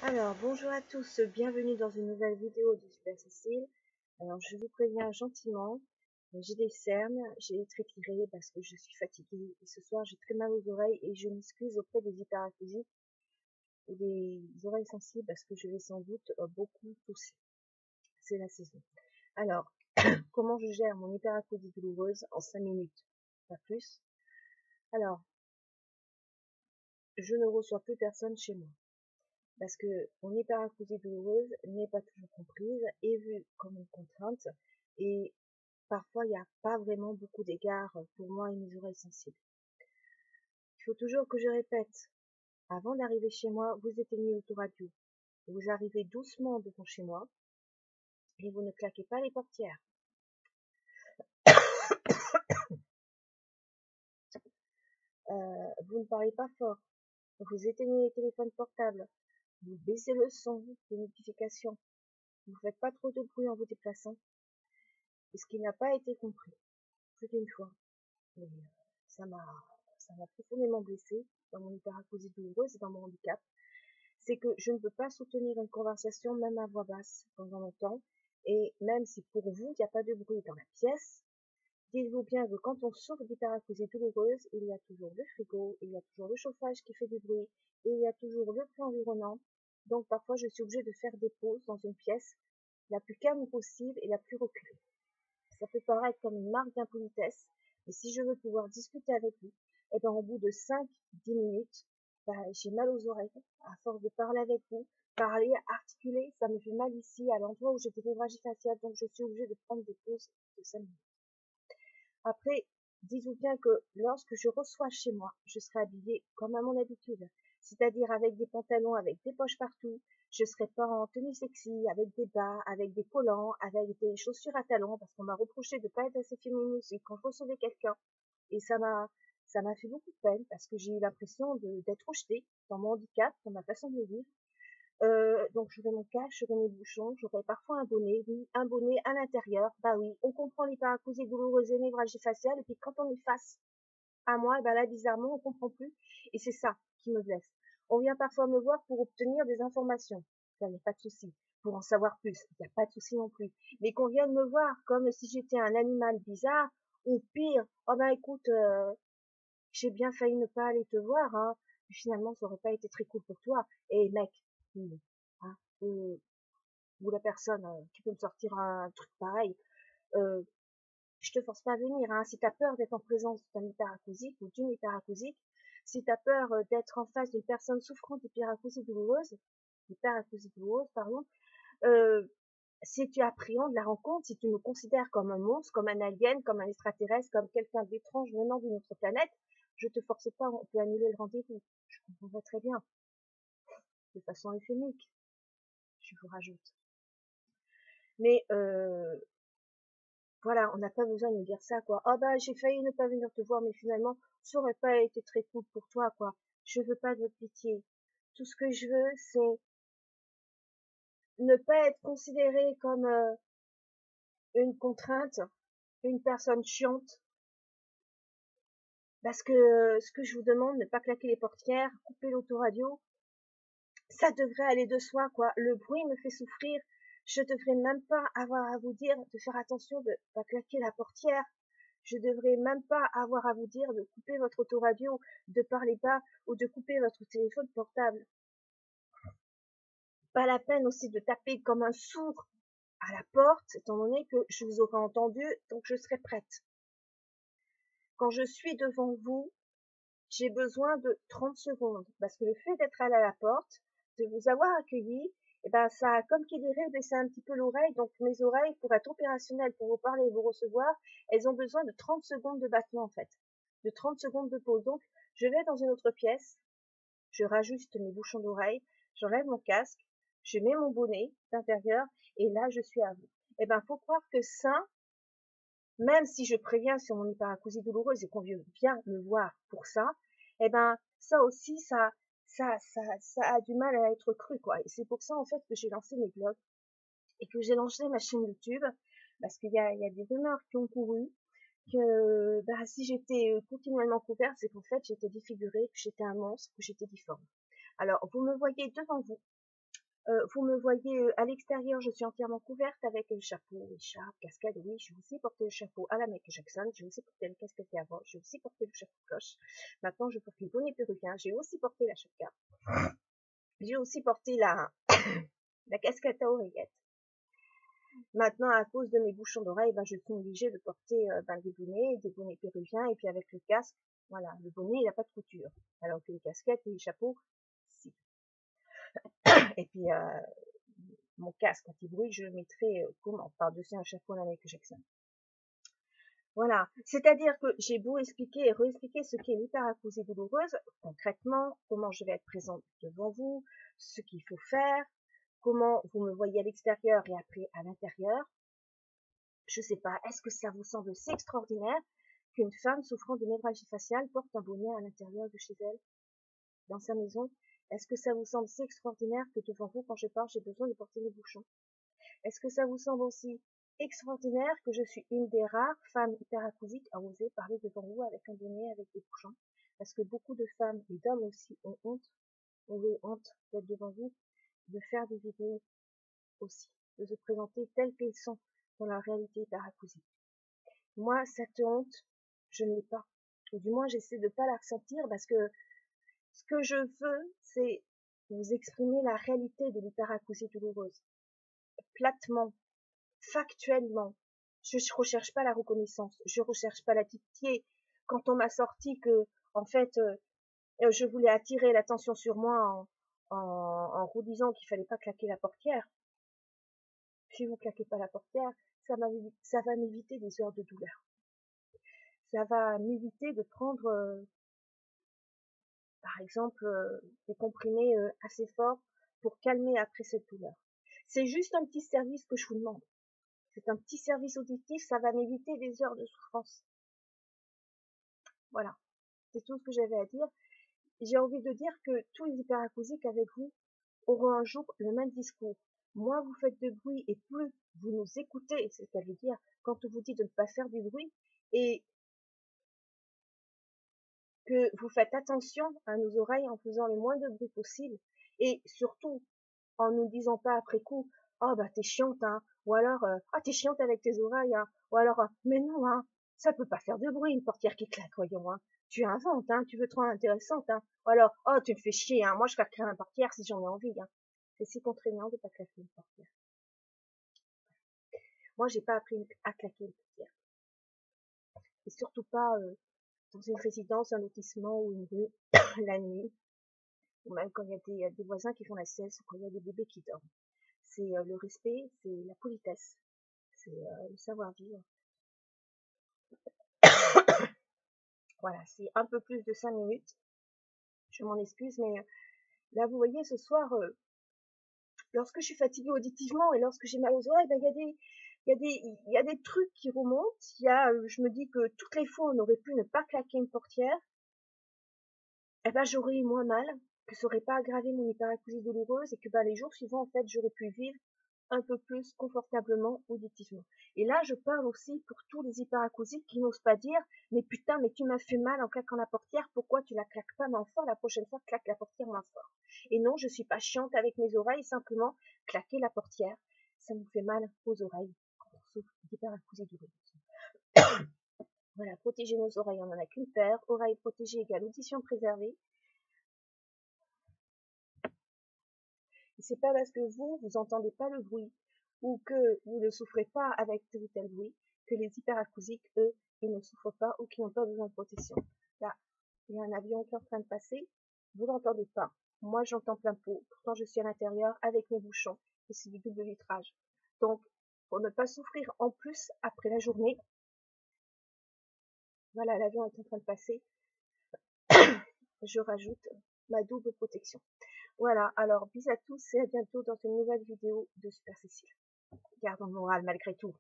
Alors, bonjour à tous, bienvenue dans une nouvelle vidéo de Super Cécile. Alors, je vous préviens gentiment, j'ai des cernes, j'ai les traits tirés parce que je suis fatiguée et ce soir j'ai très mal aux oreilles et je m'excuse auprès des hyperacousiques ou des oreilles sensibles parce que je vais sans doute beaucoup tousser. C'est la saison. Alors, comment je gère mon hyperacousie douloureuse en 5 minutes, pas plus. Alors, je ne reçois plus personne chez moi. Parce que mon hyperacousie douloureuse n'est pas toujours comprise et vue comme une contrainte et parfois il n'y a pas vraiment beaucoup d'égards pour moi et mes oreilles sensibles. Il faut toujours que je répète, avant d'arriver chez moi, vous éteignez l'autoradio, vous arrivez doucement devant chez moi et vous ne claquez pas les portières. Vous ne parlez pas fort, vous éteignez les téléphones portables, vous baissez le son des notifications, vous ne faites pas trop de bruit en vous déplaçant, et ce qui n'a pas été compris plus d'une fois. Mais ça m'a ça m'a profondément blessée dans mon hyperacousie douloureuse et dans mon handicap. C'est que je ne peux pas soutenir une conversation même à voix basse pendant longtemps. Et même si pour vous, il n'y a pas de bruit dans la pièce, dites-vous bien que quand on souffre d'hyperacousie douloureuse, il y a toujours le frigo, il y a toujours le chauffage qui fait du bruit, et il y a toujours le bruit environnant. Donc parfois, je suis obligée de faire des pauses dans une pièce la plus calme possible et la plus reculée. Ça peut paraître comme une marque d'impolitesse, mais si je veux pouvoir discuter avec vous, et ben au bout de 5-10 minutes, j'ai mal aux oreilles, à force de parler avec vous, parler, articuler, ça me fait mal ici, à l'endroit où j'ai des névragies faciales, donc je suis obligée de prendre des pauses de 5 minutes. Après, dites-vous bien que lorsque je reçois chez moi, je serai habillée comme à mon habitude, c'est-à-dire avec des pantalons, avec des poches partout. Je serai pas en tenue sexy, avec des bas, avec des collants, avec des chaussures à talons, parce qu'on m'a reproché de ne pas être assez féminine quand je recevais quelqu'un. Et ça m'a fait beaucoup de peine parce que j'ai eu l'impression d'être rejetée dans mon handicap, dans ma façon de vivre. Donc j'aurai mon casque, j'aurai mes bouchons, j'aurai parfois un bonnet, oui, un bonnet à l'intérieur, bah oui, on comprend les paracousies douloureuses et névragies faciales, et puis quand on est face à moi, bah là bizarrement on comprend plus, et c'est ça qui me blesse. On vient parfois me voir pour obtenir des informations, ça n'y a pas de souci. Pour en savoir plus, il n'y a pas de souci non plus. Mais qu'on vienne me voir comme si j'étais un animal bizarre, ou pire, oh bah écoute, j'ai bien failli ne pas aller te voir, hein. Finalement, ça aurait pas été très cool pour toi. Et mec, hein, ou la personne qui peut me sortir un truc pareil, euh, je te force pas à venir, hein. Si t'as peur d'être en présence d'un hyperacousique ou d'une hyperacousique, si t'as peur d'être en face d'une personne souffrant d'hyperacousie douloureuse, pardon, euh, si tu appréhendes la rencontre, si tu me considères comme un monstre, comme un alien, comme un extraterrestre, comme quelqu'un d'étrange venant d'une autre planète, je te force pas, on peut annuler le rendez-vous. Je comprendrai très bien, de façon euphémique, je vous rajoute. Mais voilà, on n'a pas besoin de me dire ça, quoi. Oh bah j'ai failli ne pas venir te voir, mais finalement, ça aurait pas été très cool pour toi, quoi. Je veux pas de votre pitié. Tout ce que je veux, c'est ne pas être considérée comme une contrainte, une personne chiante, parce que ce que je vous demande, ne pas claquer les portières, couper l'autoradio, ça devrait aller de soi, quoi. Le bruit me fait souffrir. Je devrais même pas avoir à vous dire de faire attention de pas claquer la portière. Je devrais même pas avoir à vous dire de couper votre autoradio, de parler bas ou de couper votre téléphone portable. Pas la peine aussi de taper comme un sourd à la porte, étant donné que je vous aurais entendu, donc je serai prête. Quand je suis devant vous, j'ai besoin de 30 secondes, parce que le fait d'être allé à la porte, de vous avoir accueilli, eh ben, ça a, comme qui dirait, baissé un petit peu l'oreille. Donc, mes oreilles, pour être opérationnelles, pour vous parler et vous recevoir, elles ont besoin de 30 secondes de battement, en fait. De 30 secondes de pause. Donc, je vais dans une autre pièce, je rajuste mes bouchons d'oreilles, j'enlève mon casque, je mets mon bonnet d'intérieur, et là, je suis à vous. Eh ben, faut croire que ça, même si je préviens sur mon hyperacousie douloureuse et qu'on vient me voir pour ça, eh ben ça aussi, ça a du mal à être cru, quoi. Et c'est pour ça en fait que j'ai lancé mes blogs et que j'ai lancé ma chaîne YouTube, parce qu'il y a des rumeurs qui ont couru que bah, si j'étais continuellement couverte, c'est qu'en fait j'étais défigurée, que j'étais un monstre, que j'étais difforme. Alors vous me voyez devant vous, Vous me voyez à l'extérieur, je suis entièrement couverte avec le chapeau, écharpe, casquette. Oui, j'ai aussi porté le chapeau à la Michael Jackson, j'ai aussi porté le casquette avant, j'ai aussi porté le chapeau cloche. Maintenant, je porte le bonnet perruquin, j'ai aussi porté la chapka. J'ai aussi porté la casquette à oreillettes. Maintenant, à cause de mes bouchons d'oreilles, je suis obligée de porter des bonnets péruviens, et puis avec le casque, voilà, le bonnet, il n'a pas de couture. Alors que les casquettes et les chapeaux, si. Et puis, mon casque anti-bruit, je le mettrai comment? Par-dessus un chapeau à la Michael Jackson. Voilà. C'est-à-dire que j'ai beau expliquer et réexpliquer ce qu'est l'hyperacousie douloureuse, concrètement, comment je vais être présente devant vous, ce qu'il faut faire, comment vous me voyez à l'extérieur et après à l'intérieur. Je sais pas, est-ce que ça vous semble si extraordinaire qu'une femme souffrant de névralgie faciale porte un bonnet à l'intérieur de chez elle, dans sa maison? Est-ce que ça vous semble si extraordinaire que devant vous, quand je parle, j'ai besoin de porter mes bouchons? Est-ce que ça vous semble aussi extraordinaire que je suis une des rares femmes hyperacousiques à oser parler devant vous avec un bonnet, avec des bouchons? Parce que beaucoup de femmes et d'hommes aussi ont honte d'être devant vous, de faire des vidéos aussi, de se présenter telles qu'elles sont dans la réalité hyperacousique. Moi, cette honte, je ne l'ai pas. Ou du moins, j'essaie de ne pas la ressentir, parce que ce que je veux, c'est vous exprimer la réalité de l'hyperacousie douloureuse. Platement, factuellement. Je ne recherche pas la reconnaissance, je ne recherche pas la pitié. Quand on m'a sorti que, en fait, je voulais attirer l'attention sur moi en vous disant qu'il fallait pas claquer la portière. Si vous claquez pas la portière, ça va m'éviter des heures de douleur. Ça va m'éviter de prendre, par exemple, des comprimés assez forts pour calmer après cette douleur. C'est juste un petit service que je vous demande. C'est un petit service auditif, ça va m'éviter des heures de souffrance. Voilà, c'est tout ce que j'avais à dire. J'ai envie de dire que tous les hyperacousiques avec vous auront un jour le même discours. Moins vous faites de bruit et plus vous nous écoutez, c'est ce qu'elle veut dire quand on vous dit de ne pas faire du bruit, et que vous faites attention à nos oreilles en faisant le moins de bruit possible, et surtout en nous disant pas après coup, oh bah t'es chiante, hein, ou alors ah t'es chiante avec tes oreilles, hein, ou alors mais non, hein, ça peut pas faire de bruit une portière qui claque, voyons, hein, tu inventes, hein, tu veux te rendre intéressante, hein, ou alors oh tu me fais chier, hein, moi je claquerai une portière si j'en ai envie, hein. C'est si contraignant de pas claquer une portière. Moi j'ai pas appris à claquer une portière, et surtout pas dans une résidence, un lotissement ou une rue la nuit, ou même quand il y a des voisins qui font la sieste, ou quand il y a des bébés qui dorment. C'est le respect, c'est la politesse, c'est le savoir-vivre. Voilà, c'est un peu plus de 5 minutes. Je m'en excuse, mais là, vous voyez, ce soir, lorsque je suis fatiguée auditivement et lorsque j'ai mal aux oreilles, il y a des trucs qui remontent. Je me dis que toutes les fois, on aurait pu ne pas claquer une portière. J'aurais eu moins mal, que ça aurait pas aggravé mon hyperacousie douloureuse, et que les jours suivants, en fait, j'aurais pu vivre un peu plus confortablement auditivement. Et là, je parle aussi pour tous les hyperacousiques qui n'osent pas dire « Mais putain, mais tu m'as fait mal en claquant la portière, pourquoi tu la claques pas moins fort, la prochaine fois, claque la portière moins fort. » Et non, je suis pas chiante avec mes oreilles, simplement, claquer la portière, ça nous fait mal aux oreilles quand on souffre d'hyperacousie douloureuse. Voilà, protéger nos oreilles, on en a qu'une paire, oreilles protégées égale audition préservée. Et c'est pas parce que vous entendez pas le bruit, ou que vous ne souffrez pas avec tel ou tel bruit, que les hyperacousiques, eux, ils ne souffrent pas ou qu'ils n'ont pas besoin de protection. Là, il y a un avion qui est en train de passer, vous l'entendez pas. Moi, j'entends plein pot, pourtant je suis à l'intérieur avec mes bouchons, et c'est du double vitrage. Donc, pour ne pas souffrir en plus après la journée, voilà, l'avion est en train de passer, je rajoute ma double protection. Voilà, alors bis à tous et à bientôt dans une nouvelle vidéo de Super Cécile. Gardons le moral malgré tout.